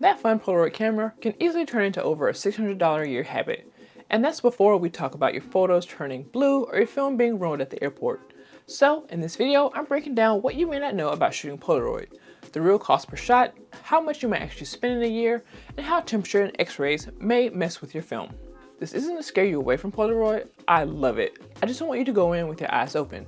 That fun Polaroid camera can easily turn into over a $600 a year habit. And that's before we talk about your photos turning blue or your film being ruined at the airport. So in this video, I'm breaking down what you may not know about shooting Polaroid, the real cost per shot, how much you might actually spend in a year, and how temperature and X-rays may mess with your film. This isn't to scare you away from Polaroid. I love it. I just want you to go in with your eyes open.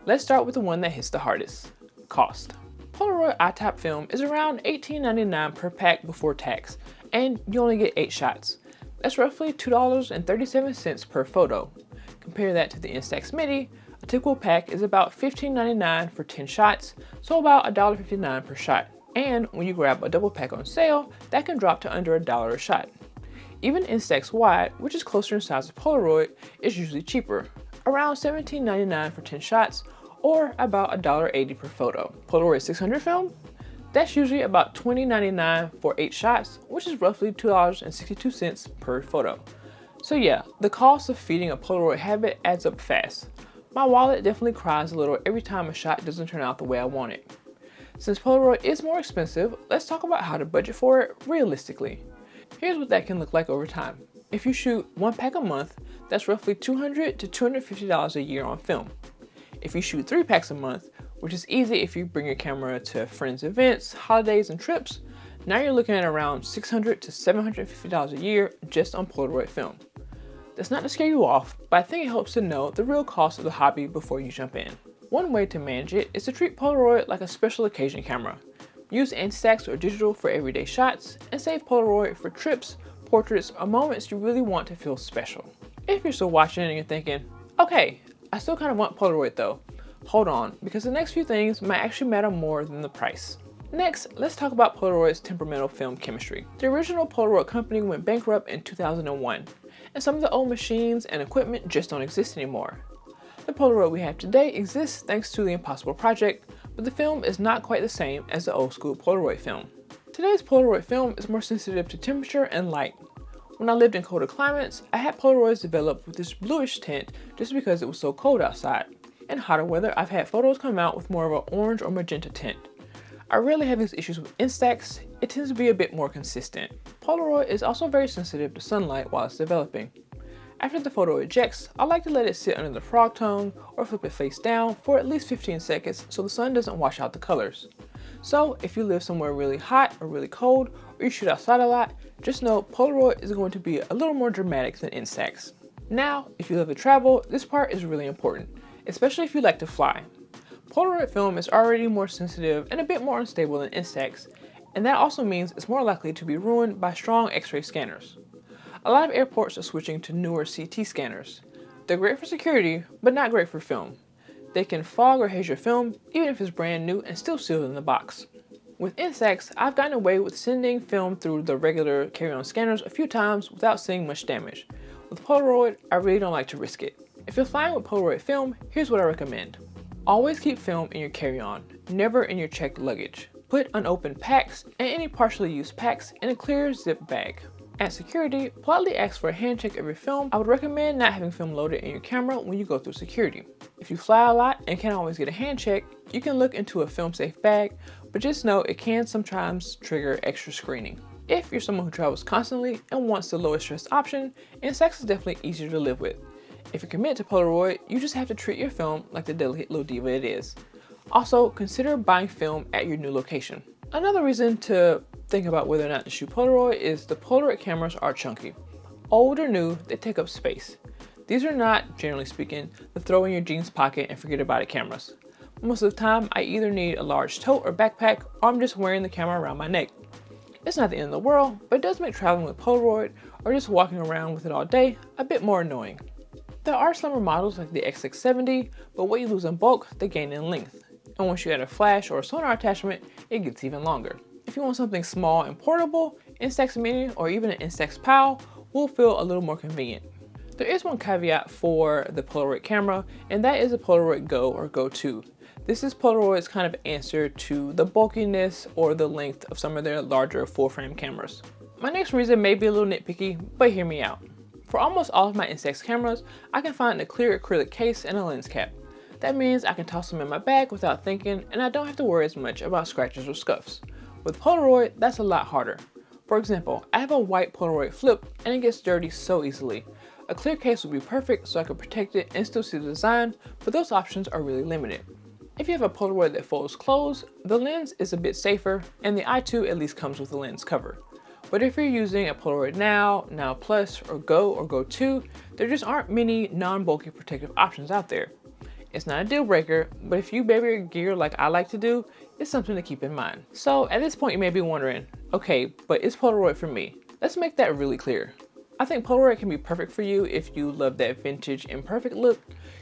Let's start with the one that hits the hardest: cost. Polaroid iTop film is around $18.99 per pack before tax, and you only get 8 shots. That's roughly $2.37 per photo. Compare that to the Instax Mini. A typical pack is about $15.99 for 10 shots, so about $1.59 per shot. And when you grab a double pack on sale, that can drop to under $1 a shot. Even Instax Wide, which is closer in size to Polaroid, is usually cheaper, around $17.99 for 10 shots, or about $1.80 per photo. Polaroid 600 film? That's usually about $20.99 for 8 shots, which is roughly $2.62 per photo. So yeah, the cost of feeding a Polaroid habit adds up fast. My wallet definitely cries a little every time a shot doesn't turn out the way I want it. Since Polaroid is more expensive, let's talk about how to budget for it realistically. Here's what that can look like over time. If you shoot 1 pack a month, that's roughly $200 to $250 a year on film. If you shoot 3 packs a month, which is easy if you bring your camera to friends' events, holidays, and trips, now you're looking at around $600 to $750 a year just on Polaroid film. That's not to scare you off, but I think it helps to know the real cost of the hobby before you jump in. One way to manage it is to treat Polaroid like a special occasion camera. Use Instax or digital for everyday shots, and save Polaroid for trips, portraits, or moments you really want to feel special. If you're still watching and you're thinking, okay, I still kind of want Polaroid though, hold on, because the next few things might actually matter more than the price. Next, let's talk about Polaroid's temperamental film chemistry. The original Polaroid company went bankrupt in 2001, and some of the old machines and equipment just don't exist anymore. The Polaroid we have today exists thanks to the Impossible Project, but the film is not quite the same as the old school Polaroid film. Today's Polaroid film is more sensitive to temperature and light. When I lived in colder climates, I had Polaroids develop with this bluish tint just because it was so cold outside. In hotter weather, I've had photos come out with more of an orange or magenta tint. I rarely have these issues with Instax. It tends to be a bit more consistent. Polaroid is also very sensitive to sunlight while it's developing. After the photo ejects, I like to let it sit under the frog tone or flip it face down for at least 15 seconds so the sun doesn't wash out the colors. So if you live somewhere really hot or really cold, or you shoot outside a lot, just know Polaroid is going to be a little more dramatic than Instax. Now, if you love to travel, this part is really important, especially if you like to fly. Polaroid film is already more sensitive and a bit more unstable than Instax, and that also means it's more likely to be ruined by strong X-ray scanners. A lot of airports are switching to newer CT scanners. They're great for security, but not great for film. They can fog or haze your film, even if it's brand new and still sealed in the box. With Instax, I've gotten away with sending film through the regular carry-on scanners a few times without seeing much damage. With Polaroid, I really don't like to risk it. If you're flying with Polaroid film, here's what I recommend. Always keep film in your carry-on, never in your checked luggage. Put unopened packs and any partially used packs in a clear zip bag. At security, politely ask for a hand check of your film. I would recommend not having film loaded in your camera when you go through security. If you fly a lot and can't always get a hand check, you can look into a film safe bag, but just know it can sometimes trigger extra screening. If you're someone who travels constantly and wants the lowest stress option, Instax is definitely easier to live with. If you're committed to Polaroid, you just have to treat your film like the delicate little diva it is. Also, consider buying film at your new location. Another reason to think about whether or not to shoot Polaroid is the Polaroid cameras are chunky. Old or new, they take up space. These are not, generally speaking, the throw in your jeans pocket and forget about it cameras. Most of the time, I either need a large tote or backpack, or I'm just wearing the camera around my neck. It's not the end of the world, but it does make traveling with Polaroid, or just walking around with it all day, a bit more annoying. There are slimmer models like the XX70, but what you lose in bulk, they gain in length. And once you add a flash or a sonar attachment, it gets even longer. If you want something small and portable, Instax Mini or even an Instax PAL will feel a little more convenient. There is one caveat for the Polaroid camera, and that is the Polaroid Go or Go 2. This is Polaroid's kind of answer to the bulkiness or the length of some of their larger full-frame cameras. My next reason may be a little nitpicky, but hear me out. For almost all of my Instax cameras, I can find a clear acrylic case and a lens cap. That means I can toss them in my bag without thinking, and I don't have to worry as much about scratches or scuffs. With Polaroid, that's a lot harder. For example, I have a white Polaroid flip and it gets dirty so easily. A clear case would be perfect so I could protect it and still see the design, but those options are really limited. If you have a Polaroid that folds closed, the lens is a bit safer and the i2 at least comes with a lens cover. But if you're using a Polaroid Now, Now Plus, or Go 2, there just aren't many non-bulky protective options out there. It's not a deal breaker, but if you baby your gear like I like to do, it's something to keep in mind. So at this point you may be wondering, okay, but is Polaroid for me? Let's make that really clear. I think Polaroid can be perfect for you if you love that vintage imperfect look,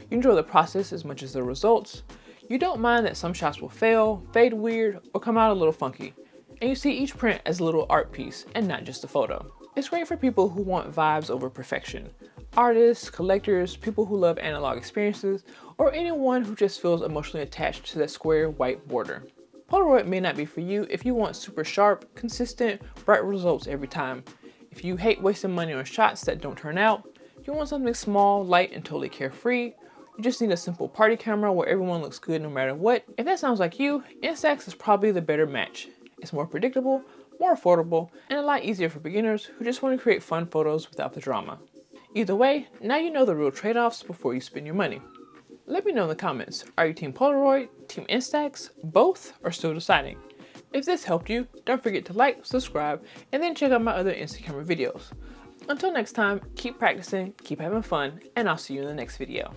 you enjoy the process as much as the results, you don't mind that some shots will fail, fade weird, or come out a little funky, and you see each print as a little art piece and not just a photo. It's great for people who want vibes over perfection. Artists, collectors, people who love analog experiences, or anyone who just feels emotionally attached to that square white border. Polaroid may not be for you if you want super sharp, consistent, bright results every time. If you hate wasting money on shots that don't turn out, you want something small, light, and totally carefree, you just need a simple party camera where everyone looks good no matter what. If that sounds like you, Instax is probably the better match. It's more predictable, more affordable, and a lot easier for beginners who just want to create fun photos without the drama. Either way, now you know the real trade-offs before you spend your money. Let me know in the comments, are you Team Polaroid, Team Instax, both, or still deciding? If this helped you, don't forget to like, subscribe, and then check out my other Instacamera videos. Until next time, keep practicing, keep having fun, and I'll see you in the next video.